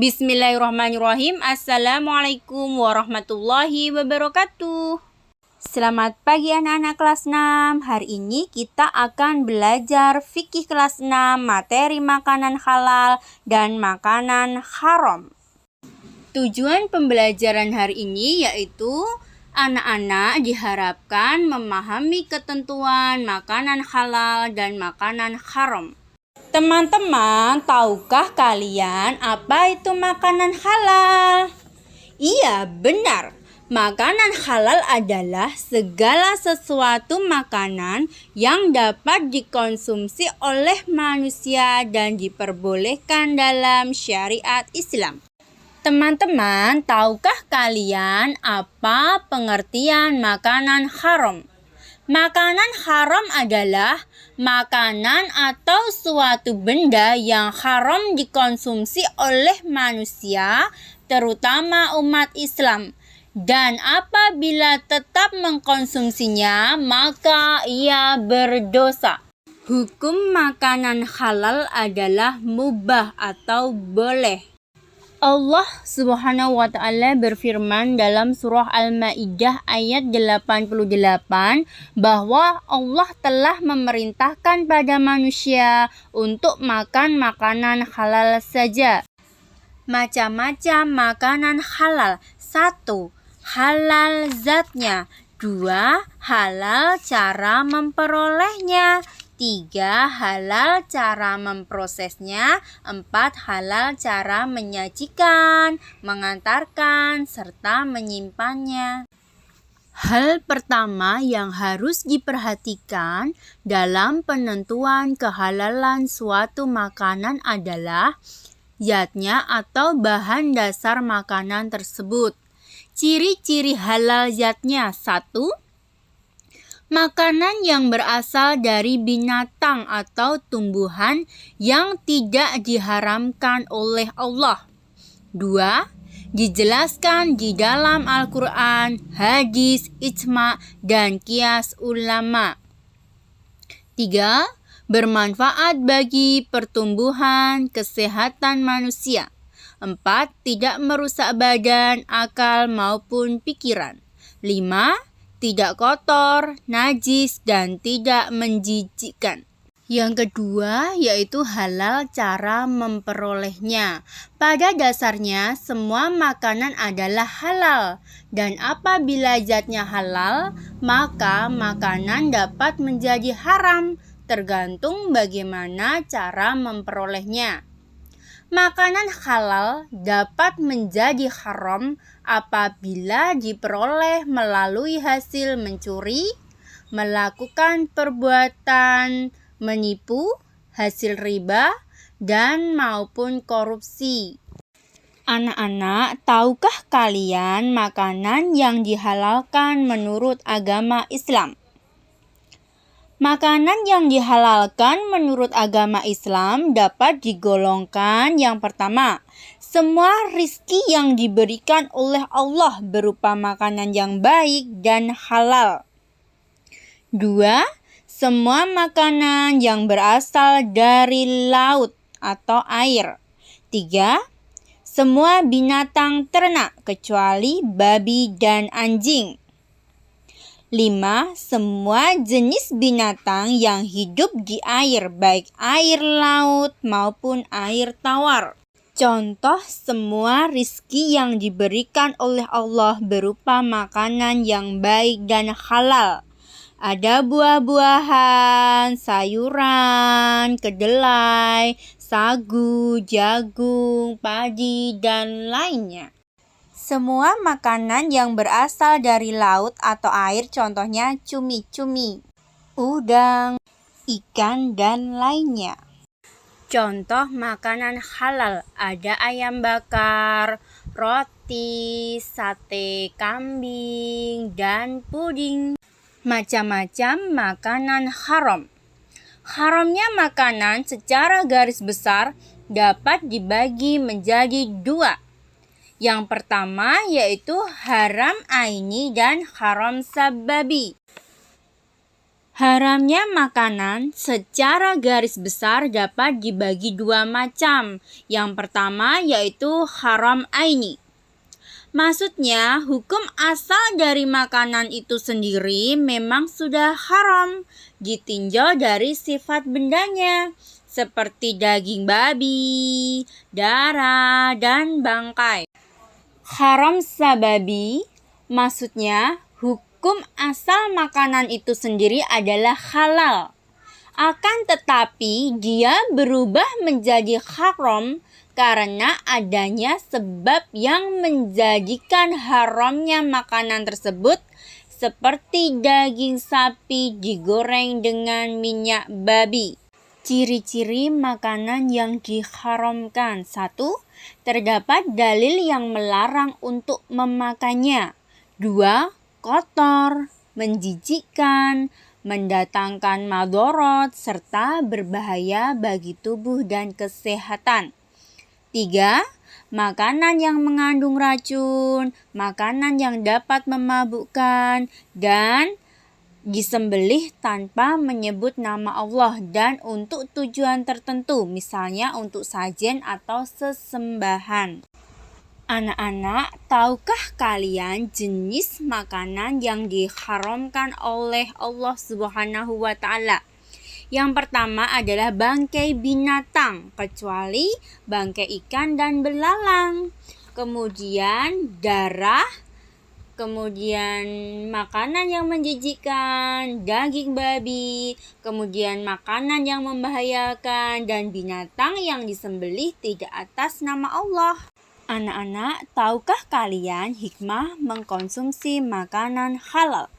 Bismillahirrahmanirrahim. Assalamualaikum warahmatullahi wabarakatuh. Selamat pagi anak-anak kelas 6. Hari ini kita akan belajar fikih kelas 6, materi makanan halal dan makanan haram. Tujuan pembelajaran hari ini yaitu anak-anak diharapkan memahami ketentuan makanan halal dan makanan haram. Teman-teman, tahukah kalian apa itu makanan halal? Iya, benar. Makanan halal adalah segala sesuatu makanan yang dapat dikonsumsi oleh manusia dan diperbolehkan dalam syariat Islam. Teman-teman, tahukah kalian apa pengertian makanan haram? Makanan haram adalah makanan atau suatu benda yang haram dikonsumsi oleh manusia, terutama umat Islam. Dan apabila tetap mengkonsumsinya, maka ia berdosa. Hukum makanan halal adalah mubah atau boleh. Allah Subhanahu wa Ta'ala berfirman dalam surah Al-Maidah ayat 88 bahwa Allah telah memerintahkan pada manusia untuk makan makanan halal saja. Macam-macam makanan halal. 1. Halal zatnya. 2. Halal cara memperolehnya. 3. Halal cara memprosesnya. 4. Halal cara menyajikan, mengantarkan, serta menyimpannya. Hal pertama yang harus diperhatikan dalam penentuan kehalalan suatu makanan adalah zatnya atau bahan dasar makanan tersebut. Ciri-ciri halal zatnya. 1. Makanan yang berasal dari binatang atau tumbuhan yang tidak diharamkan oleh Allah. 2. Dijelaskan di dalam Al-Quran, hadis, ijma, dan qiyas ulama. 3. Bermanfaat bagi pertumbuhan kesehatan manusia. 4. Tidak merusak badan, akal, maupun pikiran. 5. Tidak kotor, najis, dan tidak menjijikkan. Yang kedua yaitu halal cara memperolehnya. Pada dasarnya semua makanan adalah halal, dan apabila zatnya halal, maka makanan dapat menjadi haram, tergantung bagaimana cara memperolehnya. Makanan halal dapat menjadi haram apabila diperoleh melalui hasil mencuri, melakukan perbuatan menipu, hasil riba, dan maupun korupsi. Anak-anak, tahukah kalian makanan yang dihalalkan menurut agama Islam? Makanan yang dihalalkan menurut agama Islam dapat digolongkan yang pertama, semua rizki yang diberikan oleh Allah berupa makanan yang baik dan halal. 2. Semua makanan yang berasal dari laut atau air. 3. Semua binatang ternak kecuali babi dan anjing. 5. Semua jenis binatang yang hidup di air, baik air laut maupun air tawar. Contoh semua rizki yang diberikan oleh Allah berupa makanan yang baik dan halal. Ada buah-buahan, sayuran, kedelai, sagu, jagung, padi, dan lainnya. Semua makanan yang berasal dari laut atau air, contohnya cumi-cumi, udang, ikan, dan lainnya. Contoh makanan halal ada ayam bakar, roti, sate kambing, dan puding. Macam-macam makanan haram. Haramnya makanan secara garis besar dapat dibagi menjadi 2. Yang pertama yaitu haram aini dan haram sababi. Haramnya makanan secara garis besar dapat dibagi dua macam. Yang pertama yaitu haram aini. Maksudnya, hukum asal dari makanan itu sendiri memang sudah haram, ditinjau dari sifat bendanya, seperti daging babi, darah, dan bangkai. Haram sababi, maksudnya hukum asal makanan itu sendiri adalah halal. Akan tetapi dia berubah menjadi haram karena adanya sebab yang menjadikan haramnya makanan tersebut, seperti daging sapi digoreng dengan minyak babi. Ciri-ciri makanan yang diharamkan. 1. Terdapat dalil yang melarang untuk memakannya. 2. Kotor, menjijikkan, mendatangkan madorot, serta berbahaya bagi tubuh dan kesehatan. 3. Makanan yang mengandung racun, makanan yang dapat memabukkan, dan disembelih tanpa menyebut nama Allah dan untuk tujuan tertentu, misalnya untuk sajen atau sesembahan. Anak-anak, tahukah kalian jenis makanan yang diharamkan oleh Allah Subhanahu wa Ta'ala? Yang pertama adalah bangkai binatang, kecuali bangkai ikan dan belalang. Kemudian darah, kemudian makanan yang menjijikkan, daging babi, kemudian makanan yang membahayakan, dan binatang yang disembelih tidak atas nama Allah. Anak-anak, tahukah kalian hikmah mengkonsumsi makanan halal?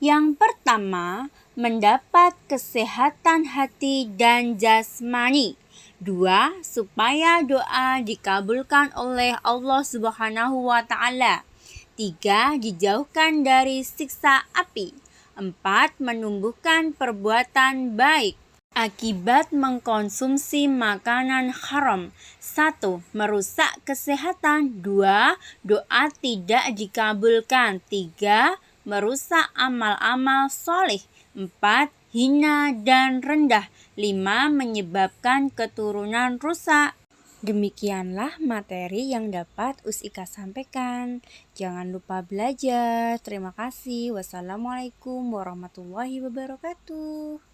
Yang pertama, mendapat kesehatan hati dan jasmani. 2. Supaya doa dikabulkan oleh Allah Subhanahu wa Ta'ala. 3. Dijauhkan dari siksa api. 4. Menumbuhkan perbuatan baik. Akibat mengkonsumsi makanan haram. 1. Merusak kesehatan. 2. Doa tidak dikabulkan. 3. Merusak amal-amal soleh. 4. Hina dan rendah. 5. Menyebabkan keturunan rusak. Demikianlah materi yang dapat Ika sampaikan. Jangan lupa belajar. Terima kasih. Wassalamualaikum warahmatullahi wabarakatuh.